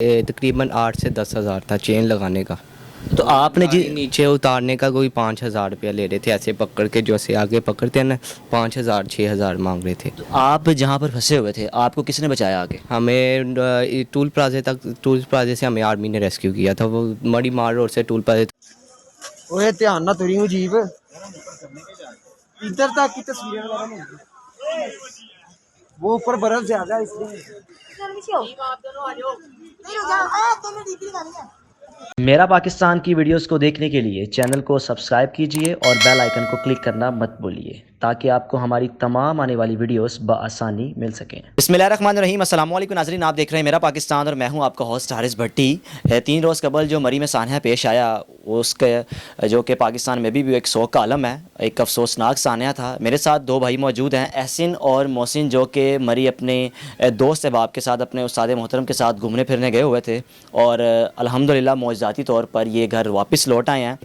तकरीबन 8 से 10 हज़ार था चेन लगाने का। तो आपने जी नीचे उतारने का कोई 5 हज़ार रुपया ले रहे थे, ऐसे पकड़ के जो ऐसे आगे पकड़ते हैं ना, 5 हज़ार 6 हज़ार मांग रहे थे। तो आप जहाँ पर फंसे हुए थे आपको किसने बचाया आगे? हमें टूल प्लाजे से हमें आर्मी ने रेस्क्यू किया था। वो मड़ी मार रोड से टूल प्लाजे। ओए ध्यान ना तुरी हूँ जीप इधर तक की तस्वीरें वगैरह नहीं होगी। वो ऊपर बर्फ ज्यादा है इसलिए। मेरा पाकिस्तान की वीडियोस को देखने के लिए चैनल को सब्सक्राइब कीजिए और बेल आइकन को क्लिक करना मत भूलिए ताकि आपको हमारी तमाम आने वाली वीडियोस बआसानी मिल सकें। बिस्मिल्लाहिर्रहमानिर्रहीम, अस्सलाम वालेकुम नाज़रीन, आप देख रहे हैं मेरा पाकिस्तान और मैं हूं आपका होस्ट हारिस भट्टी। 3 रोज़ कबल जो मरी में सान्या पेश आया उसके जो कि पाकिस्तान में भी एक शोक का आलम है, एक अफसोसनाक सान्या था। मेरे साथ 2 भाई मौजूद हैं, एहसन और मोहसिन, जो कि मरी अपने दोस्त अहबाब के साथ अपने उस्ताद मोहतरम के साथ घूमने फिरने गए हुए थे और अल्हम्दुलिल्लाह मौजज़ाती तौर पर ये घर वापस लौट आए हैं।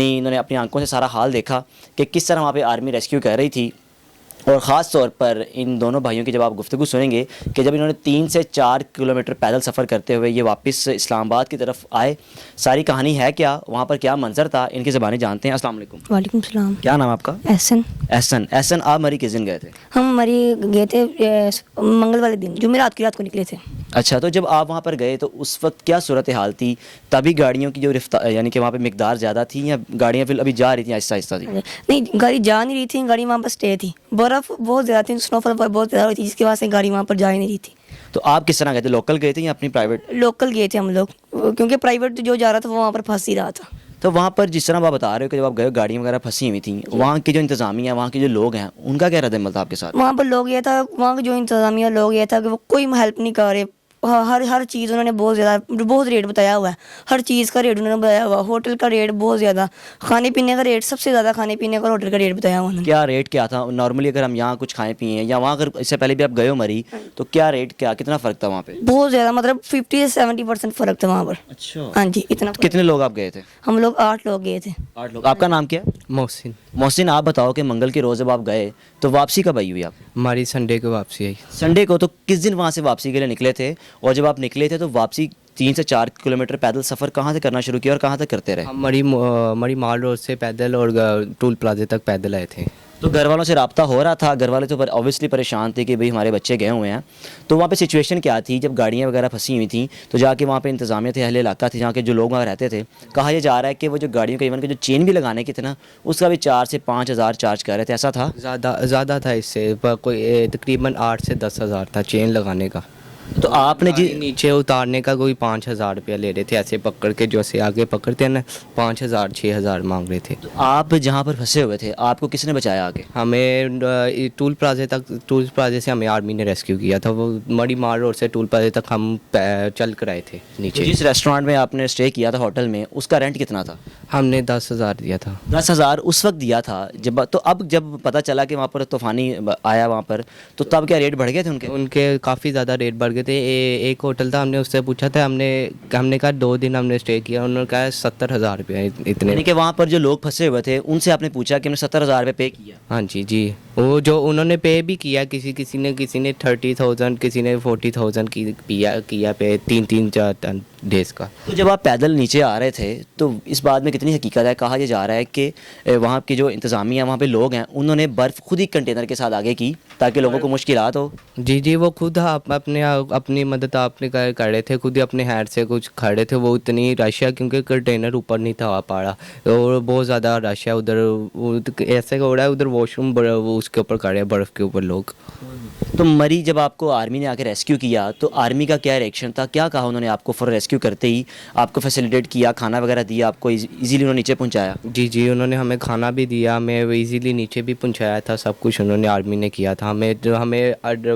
इन्होंने अपनी आंखों से सारा हाल देखा कि किस तरह वहाँ पे आर्मी रेस्क्यू कर रही थी। और ख़ास तौर पर इन दोनों भाइयों की जब आप गुफ्तगू सुनेंगे कि जब इन्होंने 3 से 4 किलोमीटर पैदल सफ़र करते हुए ये वापस इस्लामाबाद की तरफ आए, सारी कहानी है क्या, वहाँ पर क्या मंजर था, इनकी ज़बानी जानते हैं। अस्सलाम वालेकुम। वालेकुम सलाम। क्या नाम आपका? एहसन। एहसन, आप मरी किस दिन गए थे? हम मरी गए थे मंगल वाले दिन, जुमेरात की रात को निकले थे। अच्छा, तो जब आप वहाँ पर गए तो उस वक्त क्या सूरत हाल थी? तभी गाड़ियों की जो रफ्तार यानी कि वहाँ पे मिकदार ज़्यादा थी या गाड़ियाँ फिर अभी जा रही थी आहिस्ता आहिस्ता थी? नहीं, गाड़ी जा नहीं रही थी, गाड़ी वहाँ पर स्टे थी। बर्फ़ बहुत ज़्यादा थी, स्नोफॉल बहुत ज़्यादा हुई थी, जिसकी वजह से गाड़ी वहाँ पर जा ही नहीं रही थी। तो आप किस तरह गए थे? लोकल गए थे या अपनी प्राइवेट? लोकल गए थे हम लोग, क्योंकि प्राइवेट जो जा रहा था वो वहाँ पर फंस ही रहा था। तो वहाँ पर जिस तरह आप बता रहे हो कि जब आप गए गाड़ियाँ वगैरह फंसी हुई थी, वहाँ की जो इंतज़ामिया, वहाँ के जो लोग हैं, उनका क्या रद्द-ए-अमल था आपके साथ? वहाँ पर लोग ये था, वहाँ के जो इंतज़ामिया लोग ये था कि वो कोई हेल्प नहीं कर रहे। हर चीज़ उन्होंने बहुत रेट बताया हुआ है। हर चीज़ का रेट उन्होंने बताया हुआ है। होटल का रेट बहुत ज़्यादा, खाने पीने का रेट सबसे ज़्यादा, खाने पीने का होटल का रेट बताया हुआ उन्होंने। क्या रेट क्या था नॉर्मली? अगर हम यहाँ कुछ खाएं पिए या वहाँ अगर इससे पहले भी आप गए हो मरी, तो क्या रेट, क्या कितना फ़र्क था वहाँ पे? बहुत ज़्यादा, मतलब 50 से 70% फ़र्क था वहाँ पर। अच्छा, हाँ जी, इतना। कितने लोग आप गए थे? हम लोग 8 लोग गए थे। 8 लोग। आपका नाम क्या है? मोहसिन। मोहसिन, आप बताओ कि मंगल के रोज़ जब आप गए तो वापसी कब आई हुई आप? हमारी संडे को वापसी आई। संडे को। तो किस दिन वहाँ से वापसी के लिए निकले थे? और जब आप निकले थे तो वापसी 3 से 4 किलोमीटर पैदल सफ़र कहाँ से करना शुरू किया और कहाँ तक करते रहे? हम मड़ी मार रोड से पैदल और टूल प्लाजे तक पैदल आए थे। तो घर वालों से रब्ता हो रहा था? घर वाले तो ऑब्वियसली परेशान थे कि भाई हमारे बच्चे गए हुए हैं। तो वहाँ पे सिचुएशन क्या थी जब गाड़ियाँ वगैरह फंसी हुई थी? तो जाके वहाँ पे इंतज़ामिया थे, अहले इलाका थे, जहाँ के जो लोग वहाँ रहते थे, कहा यह जा रहा है कि वो जो गाड़ियों का इवन के जो चेन भी लगाने की थी ना, उसका भी 4 से 5 हज़ार चार्ज कर रहे थे, ऐसा था? ज़्यादा था इससे, पर कोई तकरीबन 8 से 10 हज़ार था चेन लगाने का। तो आपने जी नीचे उतारने का कोई 5 हज़ार रुपया ले रहे थे, ऐसे पकड़ के जो ऐसे आगे पकड़ते हैं ना, 5 हज़ार 6 हज़ार मांग रहे थे। तो आप जहाँ पर फंसे हुए थे आपको किसने बचाया आगे? हमें टूल प्लाजे से हमें आर्मी ने रेस्क्यू किया था। वो मड़ी मार रोड से टूल प्लाजे तक हम चल कर आए थे तो नीचे। जिस रेस्टोरेंट में आपने स्टे किया था, होटल में, उसका रेंट कितना था? हमने 10 हज़ार दिया था। 10,000 उस वक्त दिया था जब, तो अब जब पता चला कि वहाँ पर तूफ़ानी आया वहाँ पर, तो तब क्या रेट बढ़ गए थे उनके? उनके काफ़ी ज़्यादा रेट बढ़ गए थे। एक होटल था, हमने उससे पूछा था, हमने कहा 2 दिन हमने स्टे किया, उन्होंने कहा 70 हज़ार रुपया इतने। यानी कि वहाँ पर जो लोग फंसे हुए थे उनसे आपने पूछा कि हमने 70,000 रुपये पे किया? हाँ जी जी, वो जो उन्होंने पे भी किया, किसी ने 30,000, किसी ने 40,000 किया पे 3-4 डेज़ का। तो जब आप पैदल नीचे आ रहे थे तो इस बात में कितनी हकीकत है? कहा यह जा रहा है कि वहाँ की जो इंतज़ामिया, वहाँ पे लोग हैं, उन्होंने बर्फ़ खुद ही कंटेनर के साथ आगे की ताकि लोगों को मुश्किलात हो। जी जी, वो खुद अपनी मदद आपने कर रहे थे, खुद ही अपने हैंड से कुछ खड़े थे। वो इतनी रश है क्योंकि कंटेनर ऊपर नहीं था पा रहा, और बहुत ज़्यादा रश है उधर। ऐसे हो रहा है उधर वॉशरूम उसके ऊपर खड़े हैं, बर्फ़ के ऊपर लोग। तो मरी जब आपको आर्मी ने आके रेस्क्यू किया तो आर्मी का क्या रिएक्शन था? क्या कहा उन्होंने आपको? फॉर रेस्क्यू करते ही आपको फैसिलिटेट किया, खाना वगैरह दिया आपको, इजीली उन्होंने नीचे पहुंचाया? जी जी, उन्होंने हमें खाना भी दिया, हमें इजीली नीचे भी पहुंचाया था। सब कुछ उन्होंने आर्मी ने किया था। हमें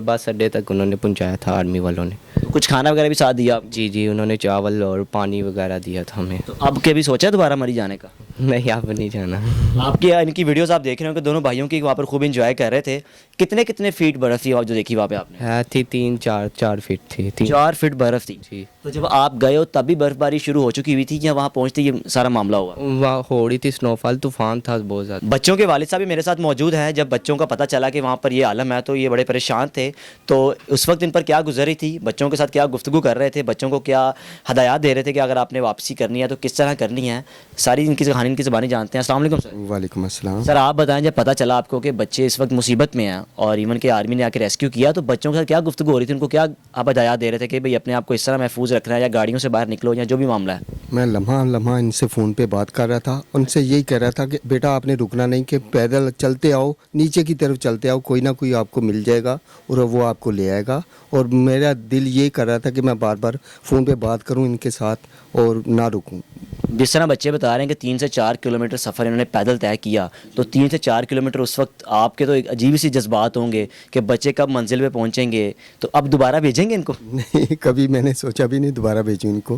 बस अड्डे तक उन्होंने पहुंचाया था आर्मी वालों ने। कुछ खाना वगैरह भी साथ दिया? जी जी, उन्होंने चावल और पानी वगैरह दिया था हमें। तो अब कभी सोचा दोबारा मरी जाने का? नहीं, आप नहीं जाना। आपकी इनकी वीडियोस आप देख रहे हो कि दोनों भाइयों की वहाँ पर खूब इंजॉय कर रहे थे کتنے کتنے فیٹ برف تھی اور جو دیکھی وہاں پہ آپ نے؟ है थी 3-4 फीट थी 4 فٹ برف تھی جی تو جب آپ گئے ہو تب بھی برف باری شروع ہو چکی ہوئی تھی یا وہاں پہنچتے یہ سارا معاملہ ہوا؟ وہاں ہو رہی تھی سنوفال طوفان تھا بہت زیادہ بچوں کے والد صاحب بھی میرے ساتھ موجود ہیں. جب بچوں کا پتہ چلا کہ وہاں پر یہ عالم ہے تو یہ بڑے پریشان تھے. تو اس وقت ان پر کیا گزر رہی تھی؟ بچوں کے ساتھ کیا گفتگو کر رہے تھے؟ بچوں کو کیا ہدایات دے رہے تھے کہ اگر آپ نے واپسی کرنی ہے تو کس طرح کرنی ہے؟ ساری ان کی کہانی ان کی زبانی جانتے ہیں. السلام علیکم سر. وعلیکم السلام. سر آپ بتائیں جب پتہ چلا آپ کو کہ بچے اس وقت مصیبت میں ہیں اور ایون کہ آرمی نے آ کے ریسکیو کیا تو بچوں کے ساتھ کیا گفتگو ہو رہی تھی؟ ان کو کیا آپ ہدایات دے رہے تھے کہ بھئی اپنے آپ کو اس طرح محفوظ رکھنا ہے یا گاڑیوں سے باہر نکلو یا جو بھی معاملہ ہے؟ میں لمحہ لمحہ ان سے فون پہ بات کر رہا تھا. ان سے یہی کہہ رہا تھا کہ بیٹا آپ نے رکنا نہیں, کہ پیدل چلتے آؤ, نیچے کی طرف چلتے آؤ, کوئی نہ کوئی آپ کو مل جائے گا اور وہ آپ کو لے آئے گا. اور میرا دل یہ کر رہا تھا کہ میں بار بار فون پہ بات کروں ان کے ساتھ اور نہ رکوں. جس طرح بچے بتا رہے ہیں کہ 3 سے 4 کلومیٹر سفر انہوں نے پیدل طے کیا, تو 3 سے 4 کلومیٹر اس وقت آپ کے تو ایک عجیب سی جذبات ہوں گے کہ بچے کب منزل پہ پہنچیں گے, تو اب دوبارہ بھیجیں گے ان کو؟ نہیں, کبھی میں نے سوچا بھی نہیں دوبارہ بھیجوں ان کو,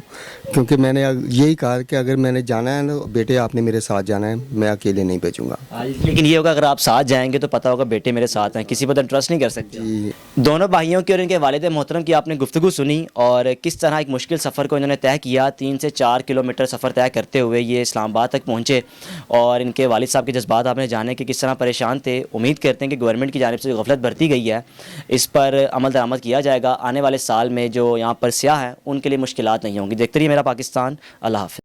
کیونکہ میں نے یہی کہا کہ اگر میں نے جانا ہے نا بیٹے آپ نے میرے ساتھ جانا ہے, میں اکیلے نہیں بھیجوں گا. لیکن یہ ہوگا اگر آپ ساتھ جائیں گے تو پتہ ہوگا بیٹے میرے ساتھ ہیں, کسی پر ٹرسٹ نہیں کر سکتے. جی. دونوں بھائیوں کی اور ان کے والد محترم کی آپ نے گفتگو سنی اور کس طرح ایک مشکل سفر کو انہوں نے طے کیا. 3 سے 4 کلومیٹر سفر طے کرتے ہوئے یہ اسلام آباد تک پہنچے اور ان کے والد صاحب کے جذبات آپ نے جانے کہ کس طرح پریشان تھے. امید کرتے ہیں کہ گورنمنٹ کی جانب سے جو غفلت برتی گئی ہے اس پر عمل درآمد کیا جائے گا. آنے والے سال میں جو یہاں پر سیاح ہیں ان کے لیے مشکلات نہیں ہوں گی. دیکھتے رہیے میرا پاکستان. اللہ حافظ.